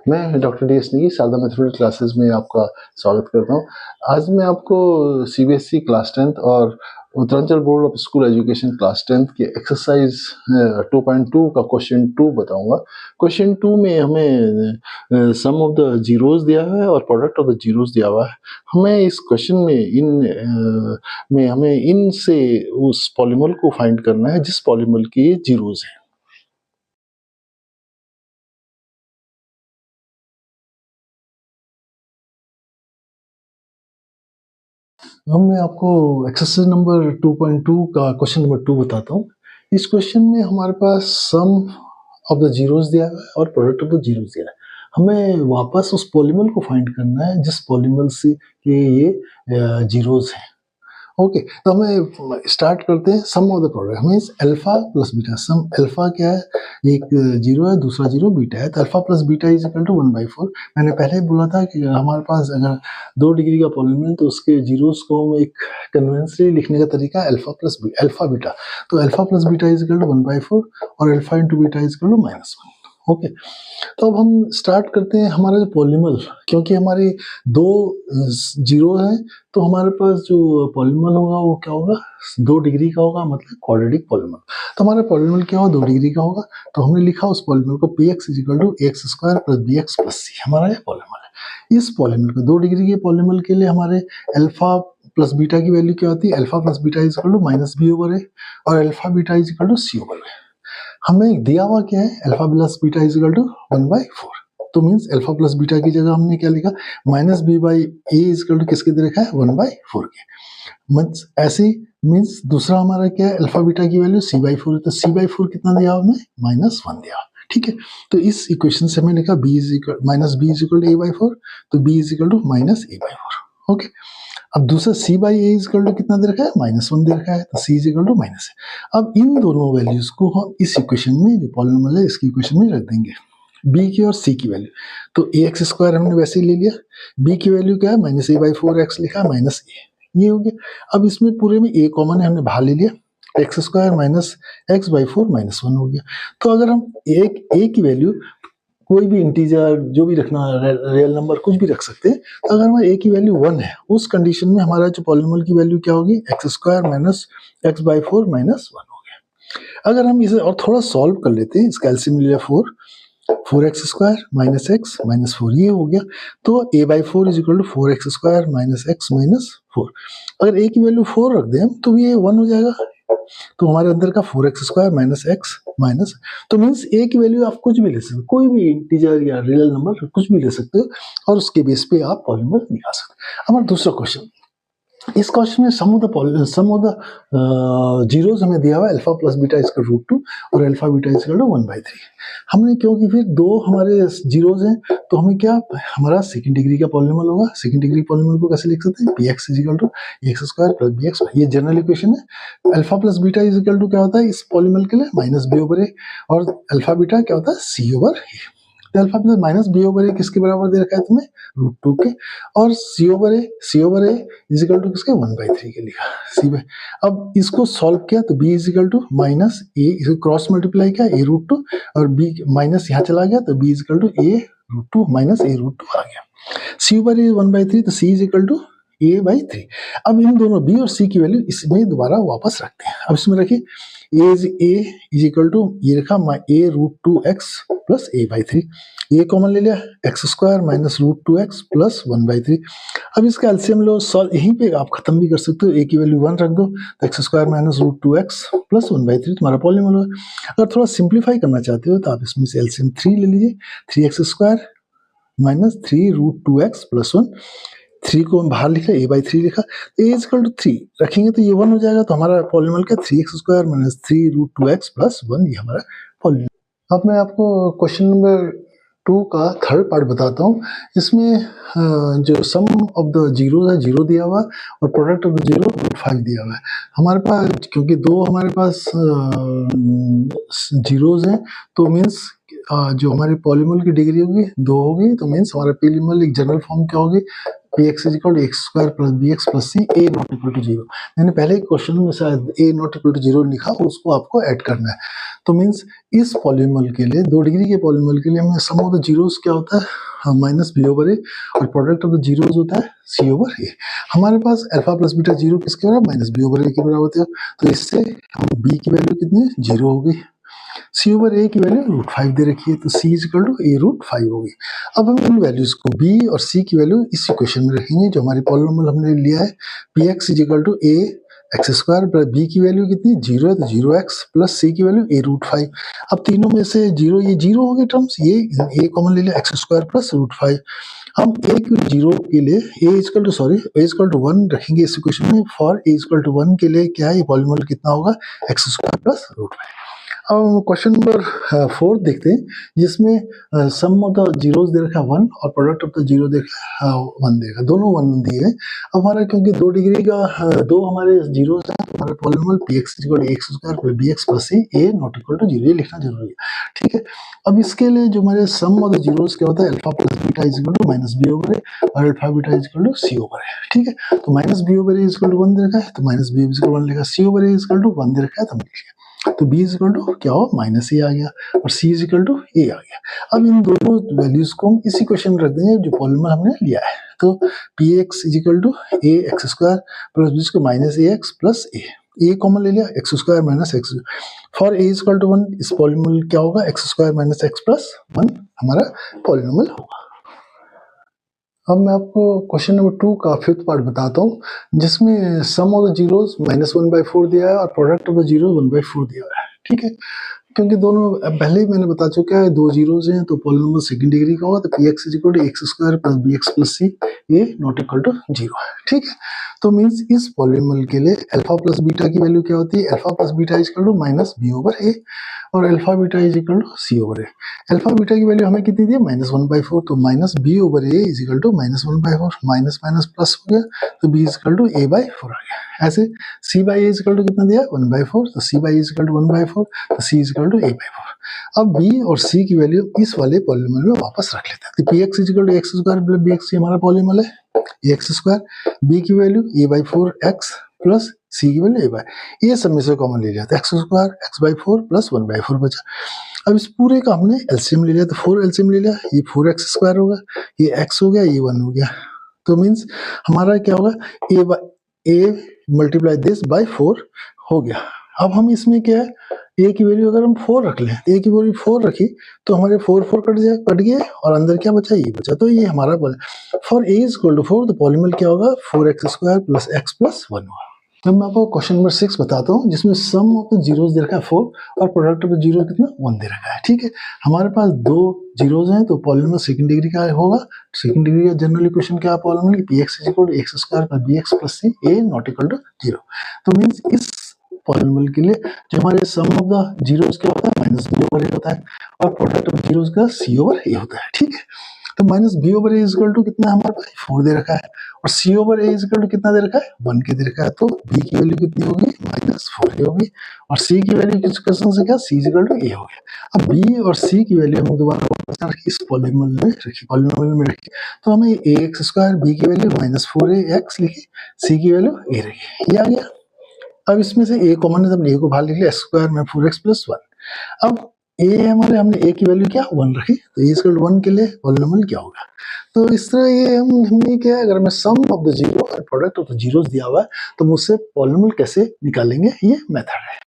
मैं doctor D S Negi Sharda mathematics classes में आपका स्वागत करता हूँ। आज मैं आपको सीबीएसई क्लास 10th और Uttaranchal board of school education class 10th के एक्सरसाइज 2.2 का क्वेश्चन 2 बताऊंगा। क्वेश्चन 2 में हमें सम ऑफ द जीरोस दिया है और प्रोडक्ट ऑफ द जीरोस दिया हुआ है। हमें इस क्वेश्चन में हमें इन से उस पॉलीमर को फाइंड करना है जिस पॉलीमर के जीरोस हैं। अब मैं आपको एक्सरसाइज नंबर 2.2 का क्वेश्चन नंबर 2 बताता हूँ। इस क्वेश्चन में हमारे पास सम ऑफ द जीरोस दिया है और प्रोडक्ट ऑफ द जीरोस दिया है। हमें वापस उस पॉलीमर को फाइंड करना है जिस पॉलीमर से के ये जीरोस हैं। ओके, तो हमें स्टार्ट करते हैं सम ऑफ द प्रोडक्ट। हमें अल्फा प्लस बीटा, सम अल्फा क्या है, एक जीरो है, दूसरा जीरो बीटा है, तो alpha plus beta is equal to 1/4। मैंने पहले ही बोला था कि हमारे पास अगर 2 डिग्री का पॉलीनोमियल तो उसके जीरोस को हम एक कन्वेंशनली लिखने का तरीका है अल्फा बीटा। तो alpha plus beta is equal to 1/4 और alpha into beta is equal to -1। Okay, तो अब हम स्टार्ट करते हैं हमारा जो पॉलीमर, क्योंकि हमारे 2 जीरो है तो हमारे पास जो पॉलीमर होगा वो क्या होगा, 2 डिग्री का होगा, मतलब क्वाड्रेटिक पॉलीमर। तो हमारा पॉलीमर क्या होगा, 2 डिग्री का होगा। तो हमने लिखा उस पॉलीमर को px is equal to x square plus B x plus c, हमारा ये पॉलीमर है। इस पॉलीमर को 2 डिग्री के पॉलीमर के लिए हमारे अल्फा प्लस बीटा की वैल्यू क्या होती है, alpha plus beta is equal to -b/a और alpha beta is equal to c/a। हमें दिया हुआ क्या है, alpha plus beta is equal to 1/4। तो मींस अल्फा प्लस बीटा की जगह हमने क्या लिखा, -b/a इज इक्वल टू किसके दे रखा है, 1/4 के। मींस ऐसे मींस दूसरा हमारा क्या है, अल्फा बीटा की वैल्यू c/4 है, तो c/4 कितना दिया हमने, -1 दिया। ठीक है, तो इस इक्वेशन से हमने लिखा b is equal -b is equal to a/4, तो b is equal to -a/4। Okay, अब दूसरा c/a इज इक्वल टू कितना दे रखा है, -1 दे रखा है, तो c is equal to -a। अब इन दोनों वैल्यूज को हम इस इक्वेशन में, जो पॉलीनोमियल है इसकी इक्वेशन में रख देंगे, b की और c की वैल्यू। तो ax स्क्वायर हमने वैसे ही ले लिया, b की वैल्यू क्या है, -a/4x लिखा, -a, ये हो गया। अब इसमें पूरे में a कॉमन है, हमने बाहर ले लिया, एक्स स्क्वायर माइनस x/4 -1 हो गया। तो अगर हम एक a की वैल्यू कोई भी इंटीजर जो भी रखना, रियल नंबर कुछ भी रख सकते हैं, तो अगर हमारा a की वैल्यू 1 है, उस कंडीशन में हमारा जो पॉलीनोमियल की वैल्यू क्या होगी, एक्स स्क्वायर माइनस x/4 -1 हो गया। अगर हम इसे और थोड़ा सॉल्व कर लेते हैं, इसका एलसीएम लिया 4x square minus x minus 4, ये हो गया। तो a/4 is equal to 4x square minus x minus 4। अगर a की वैल्यू 4 रख दें तो ये 1 हो जाएगा, तो हमारे अंदर का 4x square minus x minus, तो मीन्स a की वैल्यू आप कुछ भी ले सकते हो, कोई भी इंटीजर या रियल नंबर कुछ भी ले सकते हो और उसके बेस पे आप पॉलीनोमियल निकाल सकते हो। हमारा दूसरा क्वेश्चन, इस क्वेश्चन में सम ऑफ द जीरोस हमें दिया हुआ है, अल्फा प्लस बीटा इसका √2 और अल्फा बीटा इसका 1/3। हमने क्योंकि फिर 2 हमारे जीरोस हैं, तो हमें क्या, हमारा सेकंड डिग्री का पॉलीनोमियल होगा। सेकंड डिग्री पॉलीनोमियल को कैसे लिख सकते हैं, px is equal to x square plus bx, ये जनरल इक्वेशन है। Alpha plus beta is equal to क्या होता है इस पॉलीनोमियल के लिए, -b/a, और अल्फा बीटा क्या होता है, c/a। तो अल्फा प्लस -b/a किसके बराबर दे रखा है तुम्हें, √2 के, और c/a इज इक्वल टू किसके, 1/3 के लिखा c। अब इसको सॉल्व किया तो b is equal to -a, इसको क्रॉस मल्टीप्लाई किया a√2 और b माइनस यहाँ चला गया, तो b is equal to a√2 minus a√2 आ गया। c/a 1/3, तो c is equal to a/3। अब इन दोनों b और c की वैल्यू इसमें दोबारा वापस रखते हैं। अब इसमें रखिए a इज इक्वल टू, ये रखा a√2x प्लस a/3, ये कॉमन ले लिया, x square minus √2x plus 1/3। अब इसका एलसीएम लो, सॉल्व यहीं पे आप खत्म भी कर सकते हो, a की वैल्यू 1 रख दो, तो x square minus √2x plus 1/3 तुम्हारा पॉलीनोमियल होगा। अगर थोड़ा सिंप्लीफाई करना चाहते हो तो आप इसमें से एलसीएम 3 ले लीजिए, 3x square minus 3√2x plus 1, 3 को हम बाहर लिखा, a/3 लिखा, a इज इक्वल टू 3 रखेंगे तो ये 1 हो जाएगा। तो हमारा पॉलीनोमियल क्या, 3x square minus 3√2x plus 1, ये हमारा पॉलीनोमियल। अब मैं आपको क्वेश्चन नंबर 2 का थर्ड पार्ट बताता हूँ। इसमें जो सम ऑफ द जीरो है, जीरो दिया हुआ और प्रोडक्ट ऑफ द जीरो √5 दिया हुआ है। हमारे पास क्योंकि 2 हमारे पास जीरोज हैं, तो मीन्स जो हमारे पॉलीमोल की डिग्री होगी 2 होगी, तो मीन्स हमारा पॉलीमोल एक जनरल फॉर्म क्या होगी, P x is equal to x square plus B x plus C A not equal to zero. मैंने पहले क्वेश्चन में शायद A not equal to zero लिखा, उसको आपको ऐड करना है। तो मीन्स इस पॉलीनॉमियल के लिए, 2 डिग्री के पॉलीनॉमियल के लिए हमें सम ऑफ द जीरोस क्या होता है, माइनस बी ओवर ए, और प्रोडक्ट ऑफ द जीरोस होता है सी ओवर ए। हमारे पास अल्फा प्लस बीटा जीरो किसके बराबर, माइनस बी ओवर ए के बराबर होते हैं। तो इससे हम बी की वैल्यू कितनी है, जीरो होगी। सी ओवर ए की वैल्यू √5 दे रखी है, तो सी इज इक्वल टू ए √5 होगी। अब हम इन वैल्यूज को बी और सी की वैल्यू इस इक्वेशन में रखेंगे जो हमारी पॉलिनॉमियल हमने लिया है, P x is equal to A x square plus B की वैल्यू कितनी जीरो है, तो जीरो एक्स प्लस सी की वैल्यू ए √5। अब तीनों में से जीरो, ये जीरो हो गए टर्म्स, ये ए कॉमन ले लिया, एक्स स्क्वायर प्लस √5। हम ए की जीरो के लिए ए इजकल टू 1 रखेंगे इस इक्वेशन में। फॉर ए इजकल टू 1 के लिए क्या है, ये पॉलिनॉमियल कितना होगा, एक्स स्क्वायर प्लस √5। अब क्वेश्चन नंबर 4 देखते हैं, जिसमें सम ऑफ द जीरोस दे रखा है 1 और प्रोडक्ट ऑफ द जीरो दे रखा है 1 दे रखा है, दोनों 1 दिए हैं। अब हमारा क्योंकि 2 डिग्री का दो हमारे जीरोस हैं, तो हमारा polynomial P X equal to x square plus B x plus C A not equal to zero, ये लिखना जरूरी है, ठीक है। अब इसके लिए जो हमारे सम ऑफ द जीरोस क्या होता है, alpha plus beta is equal to minus b over a और alpha beta is equal to c over a, ठीक है। तो minus b over a is equal to 1 दे रखा है, तो minus b is equal to 1 लिखा, c over a is equal to 1 दे रखा है, तो हमने लिखा। तो b इज इक्वल टू क्या हो, माइनस ए आ गया, और c इज इक्वल टू ए आ गया। अब इन दोनों वैल्यूज को हम इसी क्वेश्चन में रख देंगे जो पॉलिनॉमियल हमने लिया है। तो p x is equal to A x square plus b को minus a x plus a common ले लिया, x square minus x. For a is equal to 1, इस पॉलिनॉमियल क्या होगा, x square minus x plus 1 हमारा polynomial होगा। अब मैं आपको क्वेश्चन नंबर 2 का 5th पार्ट बताता हूँ, जिसमें सम ऑफ द जीरोस -1/4 दिया है और प्रोडक्ट ऑफ द जीरो 1/4 दिया है, ठीक है। क्योंकि दोनों पहले ही मैंने बता चुका है, 2 जीरोस हैं तो पॉलिनॉमियल सेकंड डिग्री का होगा, तो p x is equal to x square plus B x plus C A not equal to zero है, ठीक है। तो मीन्स इस पॉलिनॉमियल के लिए अल्फा प्लस बीटा की वैल्यू क्या होती है, alpha plus beta is equal to minus b over a और alpha beta is equal to c over a. Alpha beta की वैल्यू हमें कितनी दी है, -1/4, तो minus b over a is equal to -1/4, minus minus plus हो गया, तो b is equal to a/4 आ गया। ऐसे c by a is equal to कितना दिया, 1/4, तो c by is equal to 1/4, तो c is equal to a/4। अब b और c की वैल्यू इस वाले पॉलिनॉमियल में वापस रख लेते हैं, तो p x is equal to x square plus B x हमारा पॉलिनॉमियल है, एक्स स्क्वायर, b की value a/4 x plus c की वैल्यू a/, ये सब में से कॉमन ले लिया, तो एक्स स्क्वायर x/4 प्लस 1/4 बचा। अब इस पूरे का हमने एलसीएम ले लिया, तो 4 एलसीएम ले लिया, ये 4x स्क्वायर होगा, ये x हो गया, ये 1 हो गया। तो मीन्स हमारा क्या होगा, a मल्टीप्लाई दिस बाय 4 हो गया। अब हम इसमें क्या है, a की वैल्यू अगर हम 4 रख लें, a की वैल्यू 4 रखी तो हमारे 4 कट गए और अंदर क्या बचा, ये बचा। तो ये हमारा for a is equal to 4, तो पॉलिनॉमियल क्या होगा, 4x square plus x plus 1 होगा। अब मैं आपको क्वेश्चन नंबर 6 बताता हूँ, जिसमें सम ऑफ द जीरोस दे रखा है 4 और प्रोडक्ट ऑफ द जीरो कितना 1 दे रखा है, ठीक है। हमारे पास 2 जीरोस हैं, तो पॉलिनॉमियल सेकंड डिग्री का होगा। सेकंड डिग्री का जनरल इक्वेशन क्या है, polynomial P x is equal to x square plus B x plus C A not equal to zero. तो मीन्स इस पॉलिनॉमियल के लिए जो हमारे सम ऑफ द जीरोस क्या होता है, माइनस बी ओवर ए होता है और प्रोडक्ट ऑफ जीरोस का सी ओवर ए होता है, ठीक है। तो minus b over a is equal to कितना हमारे पास 4 दे रखा है और c over a is equal to कितना दे रखा है, 1 के दे रखा है। तो बी की वैल्यू कितनी होगी, -4 होगी, और सी की वैल्यू किस क्वेश्चन से क्या, सी इज इक्वल टू ए हो गया। अब बी और सी की वैल्यू हम दोबारा वापस इस पॉलिनॉमियल में रखी, तो हमें ए एक्स स्क्वायर, बी की वैल्यू -4x लिखी, सी की वैल्यू ए रखी, ये आ गया। अब इसमें से a कॉमन है, तो हमने a को बाहर लिख लिया, स्क्वायर में 4x प्लस 1। अब a हमारे, हमने a की वैल्यू क्या 1 रखी, तो a इक्वल टू 1 के लिए पॉलिनॉमियल क्या होगा। तो इस तरह ये हमने क्या है, अगर हमें सम ऑफ द जीरो और प्रोडक्ट ऑफ द जीरोस दिया हुआ है तो मुझसे पॉलिनॉमियल कैसे निकालेंगे, ये मेथड है।